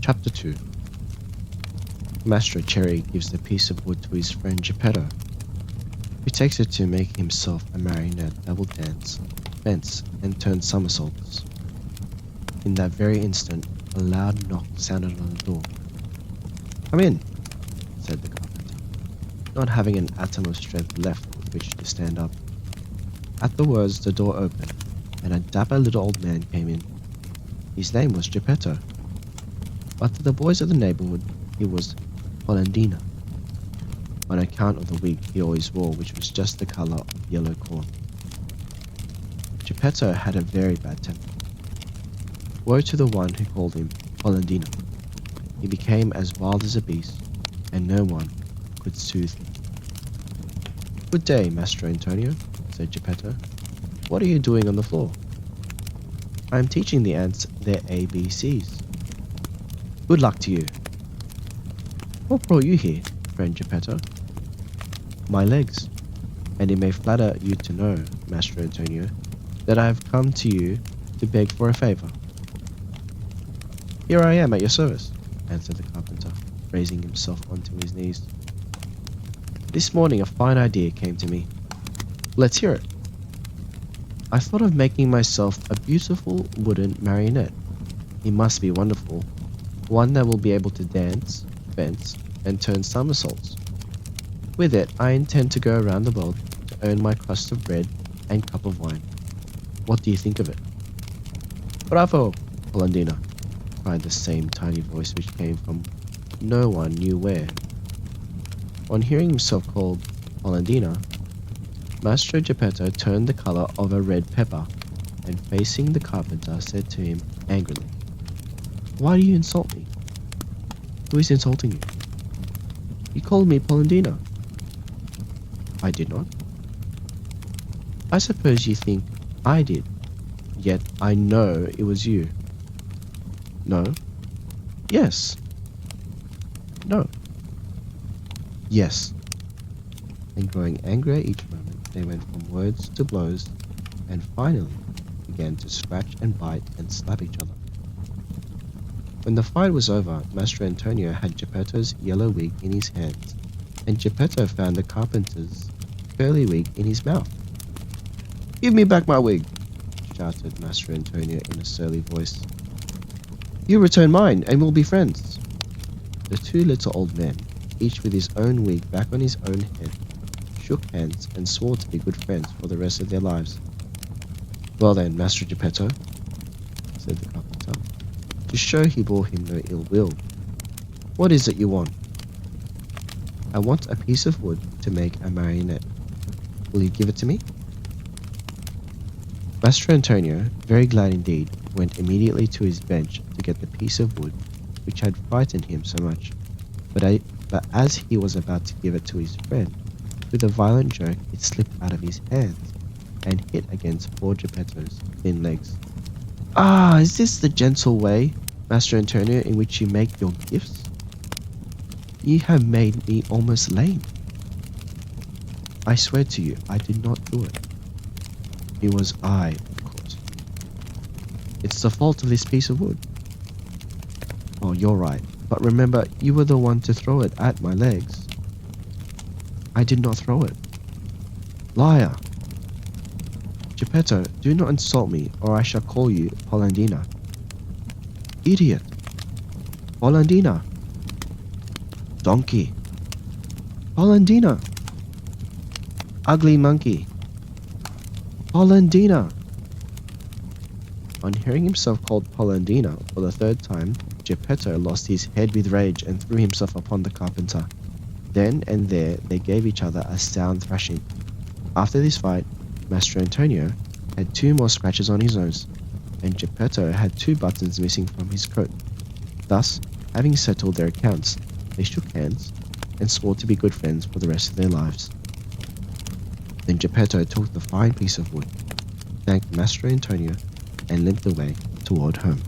Chapter 2. Maestro Cherry gives the piece of wood to his friend Geppetto, who takes it to make himself a marionette that will dance, fence, and turn somersaults. In that very instant, a loud knock sounded on the door. "Come in," said the carpenter, not having an atom of strength left with which to stand up. At the words, the door opened, and a dapper little old man came in. His name was Geppetto, but to the boys of the neighborhood, he was Polendina, on account of the wig he always wore, which was just the color of yellow corn. Geppetto had a very bad temper. Woe to the one who called him Polendina. He became as wild as a beast, and no one could soothe him. "Good day, Maestro Antonio," said Geppetto. "What are you doing on the floor?" "I am teaching the ants their ABCs. "Good luck to you." "What brought you here, friend Geppetto?" "My legs, and it may flatter you to know, Maestro Antonio, that I have come to you to beg for a favor." "Here I am at your service," answered the carpenter, raising himself onto his knees. "This morning a fine idea came to me. Let's hear it." "I thought of making myself a beautiful wooden marionette. It must be wonderful, one that will be able to dance, fence, and turn somersaults. With it, I intend to go around the world to earn my crust of bread and cup of wine. What do you think of it?" "Bravo, Polendina!" cried the same tiny voice which came from no one knew where. On hearing himself called Polendina, Maestro Geppetto turned the color of a red pepper, and facing the carpenter said to him angrily, "Why do you insult me?" "Who is insulting you?" "You called me Polendina." "I did not." "I suppose you think I did, yet I know it was you." "No." "Yes." "No." "Yes." And growing angrier each moment, they went from words to blows, and finally began to scratch and bite and slap each other. When the fight was over, Maestro Antonio had Geppetto's yellow wig in his hands, and Geppetto found the carpenter's curly wig in his mouth. "Give me back my wig!" shouted Maestro Antonio in a surly voice. "You return mine, and we'll be friends." The two little old men, each with his own wig back on his own head, shook hands and swore to be good friends for the rest of their lives. "Well then, Maestro Geppetto," said the carpenter, to show he bore him no ill will, "what is it you want?" "I want a piece of wood to make a marionette. Will you give it to me?" Maestro Antonio, very glad indeed, went immediately to his bench to get the piece of wood which had frightened him so much, but as he was about to give it to his friend, with a violent jerk it slipped out of his hands and hit against poor Geppetto's thin legs. "Ah, is this the gentle way, Maestro Antonio, in which you make your gifts? You have made me almost lame." "I swear to you, I did not do it." "It was I, of course." "It's the fault of this piece of wood." "Oh, you're right, but remember, you were the one to throw it at my legs." "I did not throw it." "Liar!" "Geppetto, do not insult me, or I shall call you Polendina." "Idiot!" "Polendina!" "Donkey!" "Polendina!" "Ugly monkey!" "Polendina!" On hearing himself called Polendina for the third time, Geppetto lost his head with rage and threw himself upon the carpenter. Then and there they gave each other a sound thrashing. After this fight, Maestro Antonio had 2 more scratches on his nose, and Geppetto had 2 buttons missing from his coat. Thus, having settled their accounts, they shook hands and swore to be good friends for the rest of their lives. Then Geppetto took the fine piece of wood, thanked Maestro Antonio, and limped away toward home.